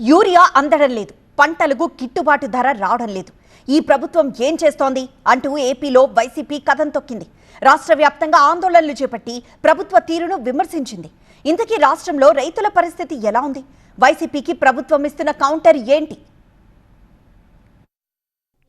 Urea అందడం లేదు, పంటలకు గిట్టుబాటు ధర రావడం లేదు. ఈ ప్రభుత్వం ఏం చేస్తోంది అంటూ ఏపీలో వైసీపీ కథం తొక్కింది. రాష్ట్ర వ్యాప్తంగా ఆందోళనలు చేపట్టి ప్రభుత్వ తీరును విమర్శించింది. ఇంతకీ రాష్ట్రంలో రైతుల పరిస్థితి ఎలా ఉంది? వైసీపీకి ప్రభుత్వం ఇస్తున్న కౌంటర్ ఏంటి?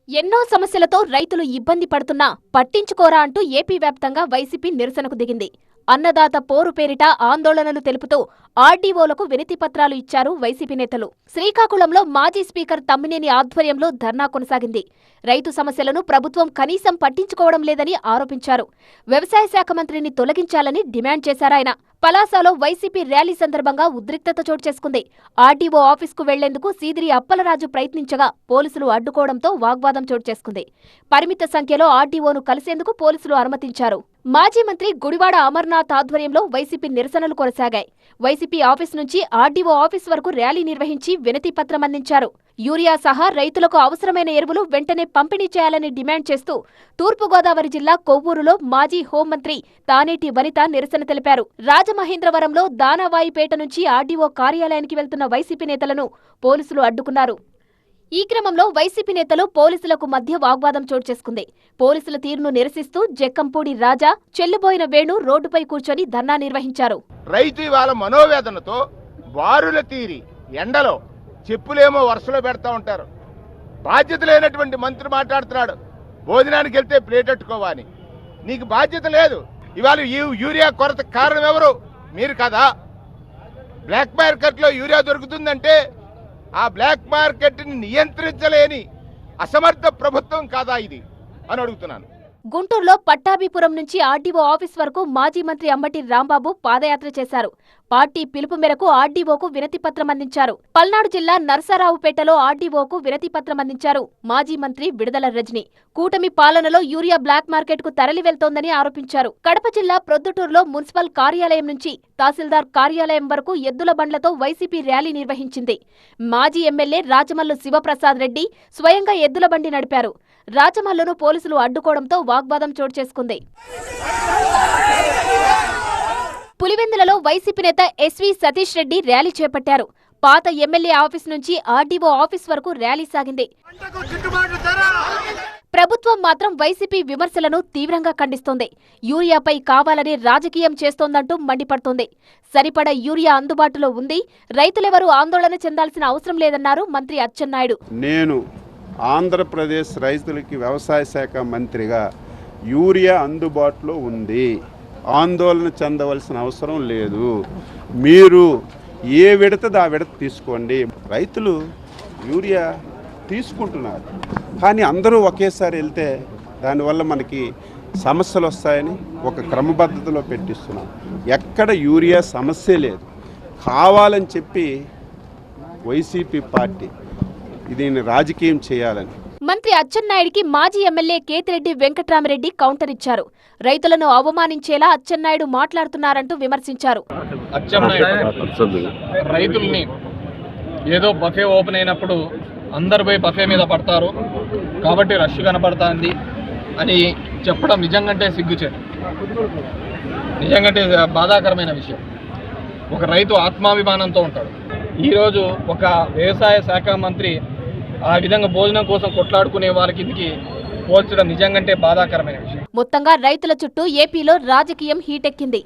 ఎన్నో సమస్యలతో రైతులు ఇబ్బంది పడుతున్నా పట్టించుకోరా అంటూ ఏపీ వ్యాప్తంగా వైసీపీ నిరసనకు దిగింది. అన్నదాత పోరు పేరిట ఆందోళనలు తెలుపుతూ ఆర్డీఓలకు వినతి పత్రాలు ఇచ్చారు వైసీపీ నేతలు. శ్రీకాకుళంలో మాజీ స్పీకర్ తమ్మినేని ఆధ్వర్యంలో ధర్నా కొనసాగింది. రైతు సమస్యలను ప్రభుత్వం కనీసం పట్టించుకోవడం లేదని ఆరోపించారు. వ్యవసాయ శాఖ మంత్రిని తొలగించాలని డిమాండ్ చేశారాయన. పలాసలో వైసీపీ ర్యాలీ సందర్భంగా ఉద్రిక్తత చోటు చేసుకుంది. ఆర్డీఓ ఆఫీస్కు వెళ్లేందుకు సీదిరి అప్పలరాజు ప్రయత్నించగా పోలీసులు అడ్డుకోవడంతో వాగ్వాదం చోటు చేసుకుంది. పరిమిత సంఖ్యలో ఆర్డీఓను కలిసేందుకు పోలీసులు అనుమతించారు. మాజీ మంత్రి గుడివాడ అమర్నాథ్ ఆధ్వర్యంలో వైసీపీ నిరసనలు కొనసాగాయి. వైసీపీ ఆఫీస్ నుంచి ఆర్డీఓ ఆఫీస్ వరకు ర్యాలీ నిర్వహించి వినతి పత్రం అందించారు. యూరియా సహా రైతులకు అవసరమైన ఎరువులు వెంటనే పంపిణీ చేయాలని డిమాండ్ చేస్తూ తూర్పుగోదావరి జిల్లా కొవ్వూరులో మాజీ హోంమంత్రి తానేటి వనిత నిరసన తెలిపారు. రాజమహేంద్రవరంలో దానవాయిపేట నుంచి ఆర్డీఓ కార్యాలయానికి వెళ్తున్న వైసీపీ నేతలను పోలీసులు అడ్డుకున్నారు. ఈ క్రమంలో వైసీపీ నేతలు పోలీసులకు మధ్య వాగ్వాదం చోటు చేసుకుంది. పోలీసుల తీరును నిరసిస్తూ జక్కంపూడి రాజా, చెల్లుబోయిన వేణు రోడ్డుపై కూర్చొని ధర్నా నిర్వహించారు. రైతు ఇవాళ మనోవేదనతో బారుల తీరి ఎండలో చెప్పులేమో వరుసలో పెడతా ఉంటారు. బాధ్యత లేనటువంటి మంత్రి మాట్లాడుతున్నాడు, భోజనానికి వెళ్తే ప్లేట్ పెట్టుకోవాలి. నీకు బాధ్యత లేదు. ఇవాళ యూరియా కొరత కారణం ఎవరు? మీరు కదా. బ్లాక్ మార్కెట్లో యూరియా దొరుకుతుందంటే ఆ బ్లాక్ మార్కెట్ని నియంత్రించలేని అసమర్థ ప్రభుత్వం కాదా ఇది అని అడుగుతున్నాను. గుంటూరులో పట్టాభిపురం నుంచి ఆర్డీఓ ఆఫీస్ వరకు మాజీ మంత్రి అంబటి రాంబాబు పాదయాత్ర చేశారు. పార్టీ పిలుపు మేరకు ఆర్డీఓకు వినతి పత్రం అందించారు. పల్నాడు జిల్లా నరసరావుపేటలో ఆర్డీఓకు వినతి పత్రం అందించారు మాజీ మంత్రి విడుదల రజని. కూటమి పాలనలో యూరియా బ్లాక్ మార్కెట్ కు తరలి వెళ్తోందని ఆరోపించారు. కడప జిల్లా ప్రొద్దుటూరులో మున్సిపల్ కార్యాలయం నుంచి తహసీల్దార్ కార్యాలయం వరకు ఎద్దుల బండ్లతో వైసీపీ ర్యాలీ నిర్వహించింది. మాజీ ఎమ్మెల్యే రాజమల్లు శివప్రసాద్ రెడ్డి స్వయంగా ఎద్దుల బండి నడిపారు. రాజమల్లును పోలీసులు అడ్డుకోవడంతో వాగ్వాదం చోటు చేసుకుంది. పులివెందులలో వైసీపీ నేత ఎస్వి సతీష్ రెడ్డి ర్యాలీ చేపట్టారు. పాత ఎమ్మెల్యే ఆఫీస్ నుంచి ఆర్డీఓ ఆఫీస్ వరకు ర్యాలీ సాగింది. ప్రభుత్వం మాత్రం వైసీపీ విమర్శలను తీవ్రంగా ఖండిస్తోంది. యూరియాపై కావాలని రాజకీయం చేస్తోందంటూ మండిపడుతోంది. సరిపడా యూరియా అందుబాటులో ఉంది, రైతులెవరూ ఆందోళన చెందాల్సిన అవసరం లేదన్నారు మంత్రి అచ్చెన్నాయుడు. నేను ఆంధ్రప్రదేశ్ రైతులకి వ్యవసాయ శాఖ మంత్రిగా యూరియా అందుబాటులో ఉంది, ఆందోళన చెందవలసిన అవసరం లేదు. మీరు ఏ విడతది ఆ విడత తీసుకోండి. రైతులు యూరియా తీసుకుంటున్నారు, కానీ అందరూ ఒకేసారి వెళ్తే దానివల్ల మనకి సమస్యలు వస్తాయని ఒక క్రమబద్ధతలో పెట్టిస్తున్నాం. ఎక్కడ యూరియా సమస్య లేదు. కావాలని చెప్పి వైసీపీ పార్టీ దీన్ని రాజకీయం చేయాలని మంత్రి అచ్చెన్నాయుడికి మాజీ ఎమ్మెల్యే కేతిరెడ్డి వెంకట్రామరెడ్డి కౌంటర్ ఇచ్చారు. రైతులను అవమానించేలా అచ్చెన్నాయుడు మాట్లాడుతున్నారంటూ విమర్శించారు. రైతుల్ని ఏదో బఫే ఓపెన్ అయినప్పుడు అందరు పోయి బఫే మీద పడతారు కాబట్టి రష్ కనపడుతుంది అని చెప్పడం నిజంగానే సిగ్గుచేటు, నిజంగానే బాధాకరమైన విషయం. ఒక రైతు ఆత్మాభిమానంతో ఉంటాడు. ఈరోజు ఒక వ్యవసాయ శాఖ మంత్రి ఆ విధంగా భోజనం కోసం కొట్లాడుకునే వారికి ఇందుకు పోల్చడం నిజంగానే బాధాకరమైన విషయం. మొత్తంగా రైతుల చుట్టూ ఏపీలో రాజకీయం హీటెక్కింది.